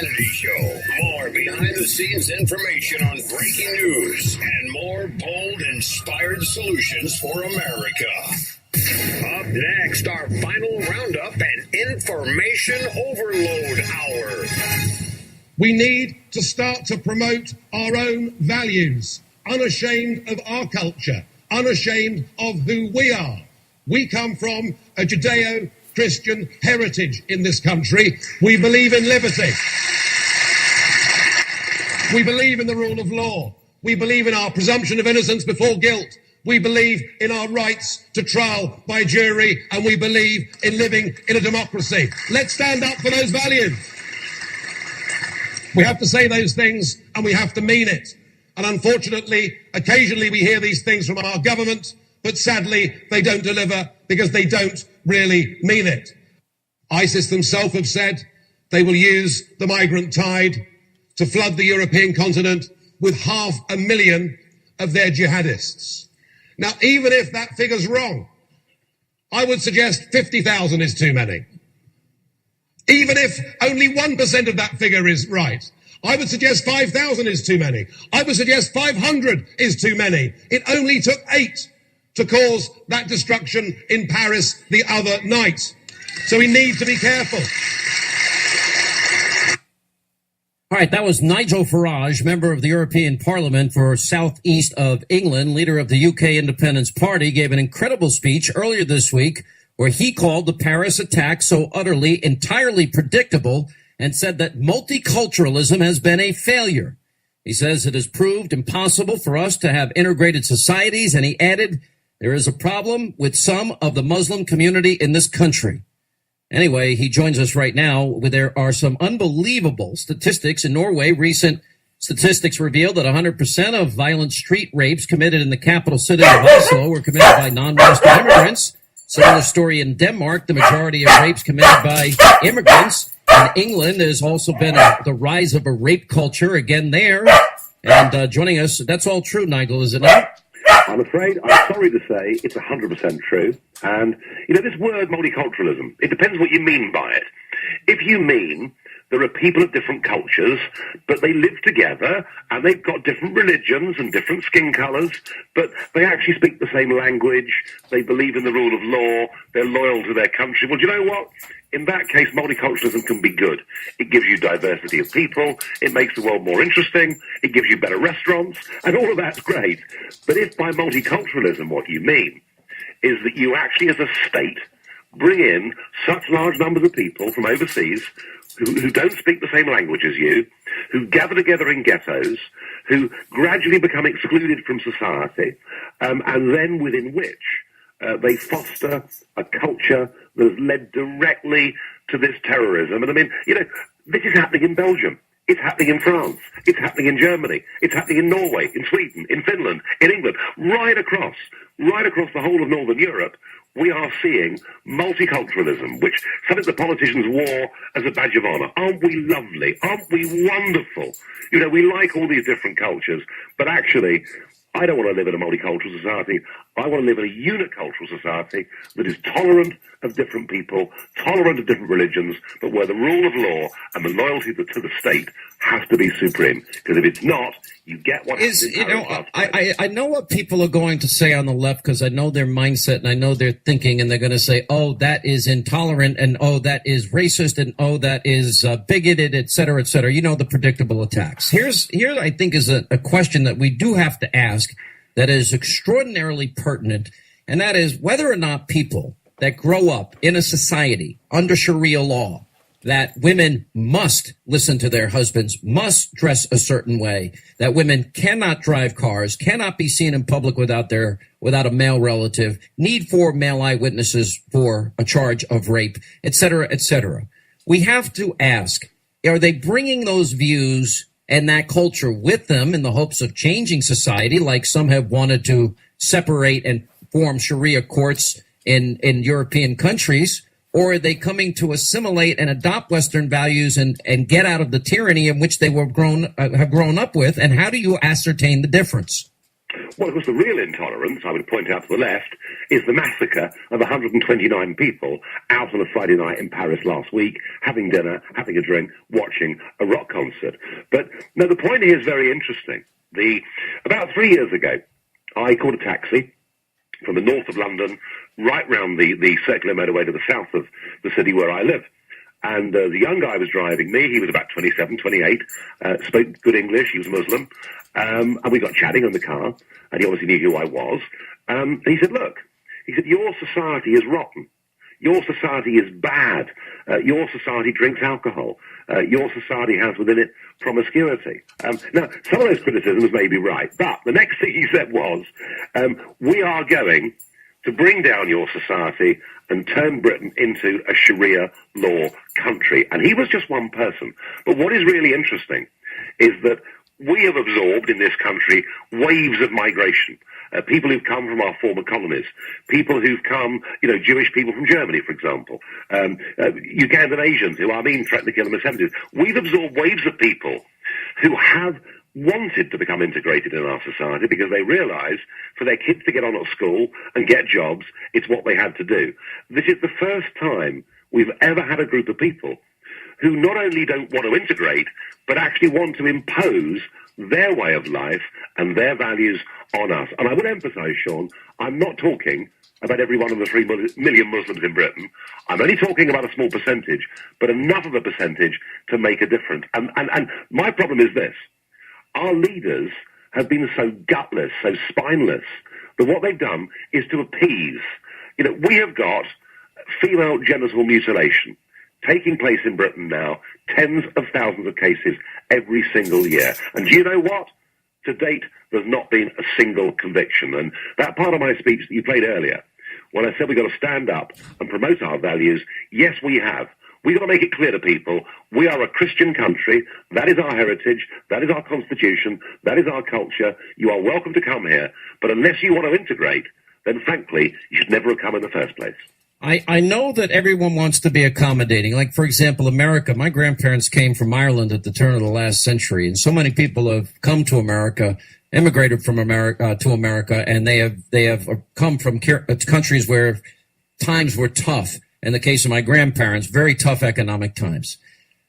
Hannity Show. More behind-the-scenes information on breaking news and more bold, inspired solutions for America. Up next, our final roundup and information overload hour. We need to start to promote our own values, unashamed of our culture, unashamed of who we are. We come from a Judeo-Christian heritage in this country. We believe in liberty. We believe in the rule of law. We believe in our presumption of innocence before guilt. We believe in our rights to trial by jury, and we believe in living in a democracy. Let's stand up for those values. We have to say those things, and we have to mean it. And unfortunately, occasionally we hear these things from our government, but sadly they don't deliver because they don't really mean it. ISIS themselves have said they will use the migrant tide to flood the European continent with 500,000 of their jihadists. Now, even if that figure's wrong, I would suggest 50,000 is too many. Even if only 1% of that figure is right, I would suggest 5,000 is too many. I would suggest 500 is too many. It only took 8 to cause that destruction in Paris the other night. So we need to be careful. All right, that was Nigel Farage, member of the European Parliament for South East of England, leader of the UK Independence Party, gave an incredible speech earlier this week where he called the Paris attack so utterly, entirely predictable and said that multiculturalism has been a failure. He says it has proved impossible for us to have integrated societies, and he added, there is a problem with some of the Muslim community in this country. Anyway, he joins us right now. There are some unbelievable statistics in Norway. Recent statistics reveal that 100% of violent street rapes committed in the capital city of Oslo were committed by non-Western immigrants. Similar story in Denmark. The majority of rapes committed by immigrants. In England, there's also been the rise of a rape culture again there. And joining us, that's all true, Nigel, is it not? I'm afraid, I'm sorry to say, it's 100% true. And, this word multiculturalism, it depends what you mean by it. If you mean there are people of different cultures, but they live together, and they've got different religions and different skin colours, but they actually speak the same language, they believe in the rule of law, they're loyal to their country, well, do you know what? In that case, multiculturalism can be good. It gives you diversity of people, it makes the world more interesting, it gives you better restaurants, and all of that's great. But if by multiculturalism what you mean is that you actually as a state bring in such large numbers of people from overseas who don't speak the same language as you, who gather together in ghettos, who gradually become excluded from society, and then within which they foster a culture that has led directly to this terrorism. And I mean, this is happening in Belgium. It's happening in France. It's happening in Germany. It's happening in Norway, in Sweden, in Finland, in England, right across the whole of Northern Europe. We are seeing multiculturalism, which something the politicians wore as a badge of honour. Aren't we lovely? Aren't we wonderful? We like all these different cultures, but actually, I don't want to live in a multicultural society. I want to live in a unicultural society that is tolerant of different people, tolerant of different religions, but where the rule of law and the loyalty to the state has to be supreme. Because if it's not, you get what happens. I know what people are going to say on the left because I know their mindset and I know their thinking, and they're going to say, oh, that is intolerant, and oh, that is racist, and oh, that is bigoted, et cetera, et cetera. The predictable attacks. Here I think is a question that we do have to ask that is extraordinarily pertinent, and that is whether or not people that grow up in a society under Sharia law, that women must listen to their husbands, must dress a certain way, that women cannot drive cars, cannot be seen in public without a male relative, need 4 male eyewitnesses for a charge of rape, et cetera, et cetera. We have to ask, are they bringing those views and that culture with them in the hopes of changing society, like some have wanted to separate and form Sharia courts in European countries? Or are they coming to assimilate and adopt Western values and get out of the tyranny in which they have grown up with? And how do you ascertain the difference? Well, of course, the real intolerance, I would point out to the left, is the massacre of 129 people out on a Friday night in Paris last week, having dinner, having a drink, watching a rock concert. But no, the point here is very interesting. About 3 years ago, I called a taxi from the north of London right round the circular motorway to the south of the city where I live. And the young guy was driving me. He was about 27, 28, spoke good English. He was Muslim. And we got chatting in the car, and he obviously knew who I was. And he said, look, your society is rotten. Your society is bad. Your society drinks alcohol. Your society has within it promiscuity. Now, some of those criticisms may be right, but the next thing he said was, we are going to bring down your society and turn Britain into a Sharia law country. And he was just one person. But what is really interesting is that we have absorbed in this country waves of migration. People who've come from our former colonies, people who've come, Jewish people from Germany, for example, Ugandan Asians who Amin threatened to kill in the 70s. We've absorbed waves of people who have wanted to become integrated in our society because they realise for their kids to get on at school and get jobs, it's what they had to do. This is the first time we've ever had a group of people who not only don't want to integrate, but actually want to impose their way of life and their values on us. And I would emphasise, Sean, I'm not talking about every one of the 3 million Muslims in Britain. I'm only talking about a small percentage, but enough of a percentage to make a difference. And my problem is this. Our leaders have been so gutless, so spineless, that what they've done is to appease. We have got female genital mutilation taking place in Britain now, tens of thousands of cases every single year. And do you know what? To date, there's not been a single conviction. And that part of my speech that you played earlier, when I said we've got to stand up and promote our values, yes, we have. We've got to make it clear to people, we are a Christian country, that is our heritage, that is our constitution, that is our culture, you are welcome to come here, but unless you want to integrate, then frankly, you should never have come in the first place. I know that everyone wants to be accommodating. Like, for example, America, my grandparents came from Ireland at the turn of the last century, and so many people have come to America, immigrated from America to America, and they have come from countries where times were tough. In the case of my grandparents, very tough economic times.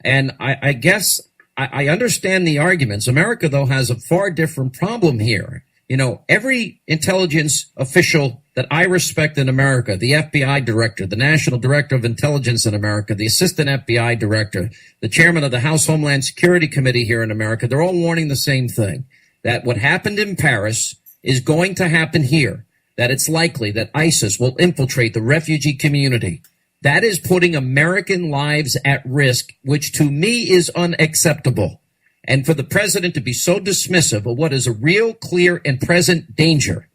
And I guess I understand the arguments. America, though, has a far different problem here. Every intelligence official that I respect in America, the FBI director, the National Director of Intelligence in America, the Assistant FBI Director, the Chairman of the House Homeland Security Committee here in America, they're all warning the same thing, that what happened in Paris is going to happen here, that it's likely that ISIS will infiltrate the refugee community. That is putting American lives at risk, which to me is unacceptable. And for the president to be so dismissive of what is a real, clear, and present danger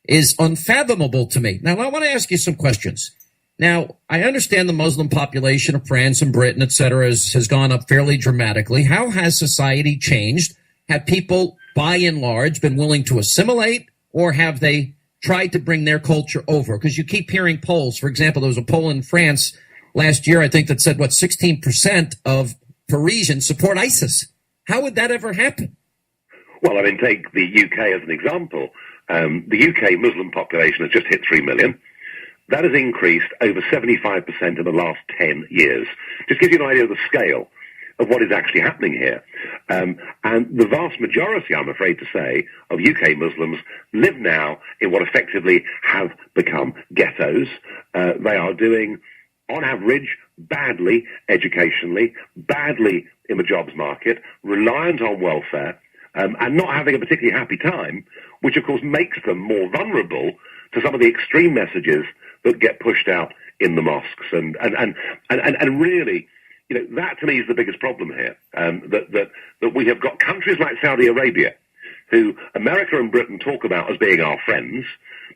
is unfathomable to me. Now, I want to ask you some questions. Now, I understand the Muslim population of France and Britain, et cetera, has gone up fairly dramatically. How has society changed? Have people, by and large, been willing to assimilate, or have they tried to bring their culture over? Because you keep hearing polls. For example, there was a poll in France last year, I think, that said, 16% of Parisians support ISIS. How would that ever happen? Well, take the UK as an example. The UK Muslim population has just hit 3 million. That has increased over 75% in the last 10 years. Just gives you an idea of the scale of what is actually happening here. And the vast majority, I'm afraid to say, of UK Muslims live now in what effectively have become ghettos. They are doing, on average, badly educationally, badly in the jobs market, reliant on welfare, and not having a particularly happy time, which of course makes them more vulnerable to some of the extreme messages that get pushed out in the mosques. And really, that to me is the biggest problem here, that we have got countries like Saudi Arabia, who America and Britain talk about as being our friends.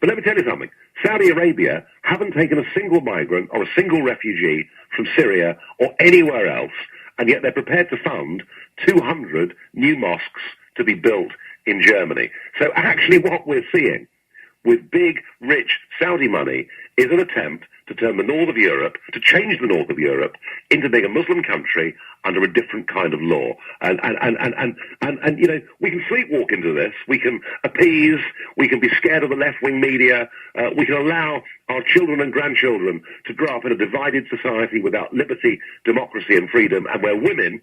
But let me tell you something. Saudi Arabia haven't taken a single migrant or a single refugee from Syria or anywhere else, and yet they're prepared to fund 200 new mosques to be built in Germany. So actually what we're seeing with big, rich Saudi money is an attempt to turn the north of Europe, to change the north of Europe into being a Muslim country under a different kind of law. And you know, we can sleepwalk into this. We can appease. We can be scared of the left-wing media. We can allow our children and grandchildren to grow up in a divided society without liberty, democracy and freedom, and where women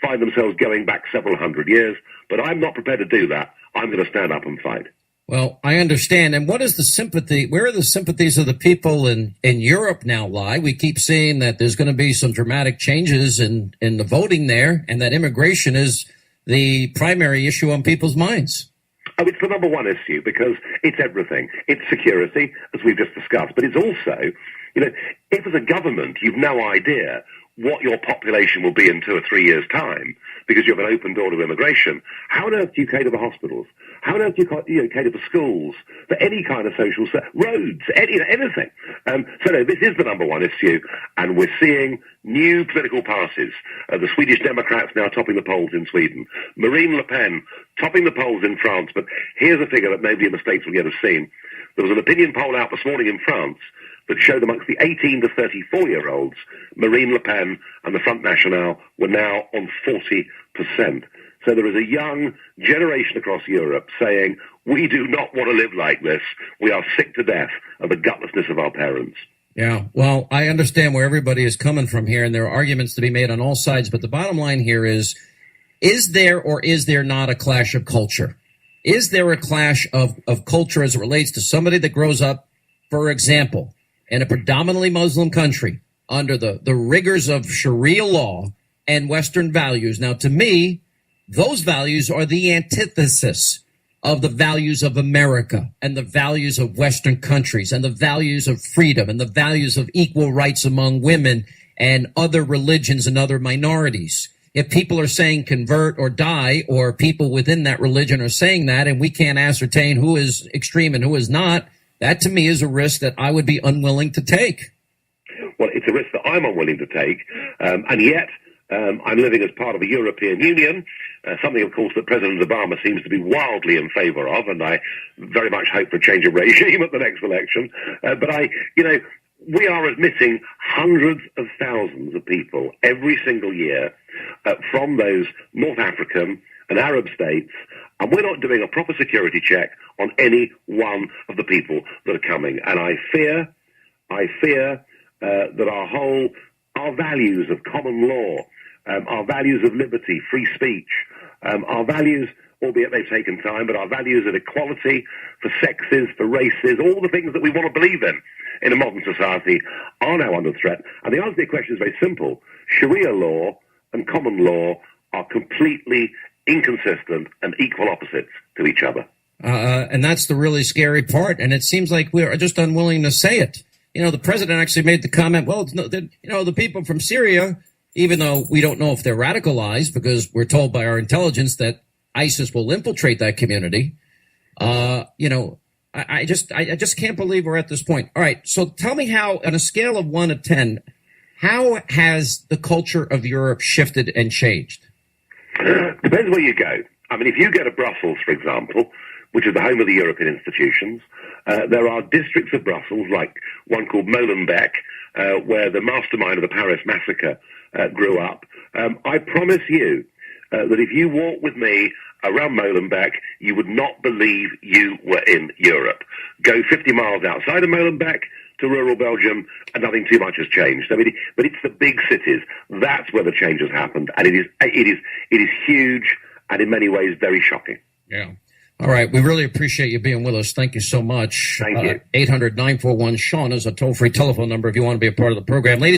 find themselves going back several hundred years. But I'm not prepared to do that. I'm going to stand up and fight. Well, I understand. And what is the sympathy? Where are the sympathies of the people in Europe now lie? We keep seeing that there's going to be some dramatic changes in the voting there, and that immigration is the primary issue on people's minds. Oh, it's the number one issue because it's everything. It's security, as we've just discussed, but it's also, you know, if as a government you've no idea what your population will be in 2 or 3 years' time because you have an open door to immigration, how on earth do you cater for hospitals? How on earth do you cater for schools, for any kind of social roads, anything? So no, this is the number one issue, and we're seeing new political parties. The Swedish Democrats now topping the polls in Sweden. Marine Le Pen topping the polls in France. But here's a figure that nobody in the States will yet have seen. There was an opinion poll out this morning in France that showed amongst the 18 to 34-year-olds, Marine Le Pen and the Front National were now on 40%. So there is a young generation across Europe saying, we do not want to live like this. We are sick to death of the gutlessness of our parents. Yeah, well, I understand where everybody is coming from here, and there are arguments to be made on all sides. But the bottom line here is there or is there not a clash of culture? Is there a clash of culture as it relates to somebody that grows up, for example, in a predominantly Muslim country under the rigors of Sharia law and Western values? Now, to me, those values are the antithesis of the values of America and the values of Western countries and the values of freedom and the values of equal rights among women and other religions and other minorities. If people are saying convert or die, or people within that religion are saying that, and we can't ascertain who is extreme and who is not, that to me is a risk that I would be unwilling to take. Well, it's a risk that I'm unwilling to take, and yet I'm living as part of the European Union, something, of course, that President Obama seems to be wildly in favor of, and I very much hope for a change of regime at the next election. But we are admitting hundreds of thousands of people every single year from those North African and Arab states, and we're not doing a proper security check on any one of the people that are coming. And I fear that our values of common law, our values of liberty, free speech, our values, albeit they've taken time, but our values of equality for sexes, for races, all the things that we want to believe in a modern society are now under threat. And the answer to your question is very simple. Sharia law and common law are completely inconsistent and equal opposites to each other. And that's the really scary part. And it seems like we're just unwilling to say it. You know, the president actually made the comment, well, the people from Syria, even though we don't know if they're radicalized because we're told by our intelligence that ISIS will infiltrate that community. I just can't believe we're at this point. All right. So tell me how, on a scale of 1 to 10, how has the culture of Europe shifted and changed? Depends where you go. I mean, if you go to Brussels, for example, which is the home of the European institutions, there are districts of Brussels, like one called Molenbeek, where the mastermind of the Paris massacre grew up. I promise you that if you walk with me around Molenbeek, you would not believe you were in Europe. Go 50 miles outside of Molenbeek to rural Belgium, and nothing too much has changed. I mean, but it's the big cities. That's where the change has happened, and it is huge, and in many ways very shocking. Yeah. All right. We really appreciate you being with us. Thank you so much. Thank you. 800-941-SEAN is a toll-free telephone number if you want to be a part of the program. Ladies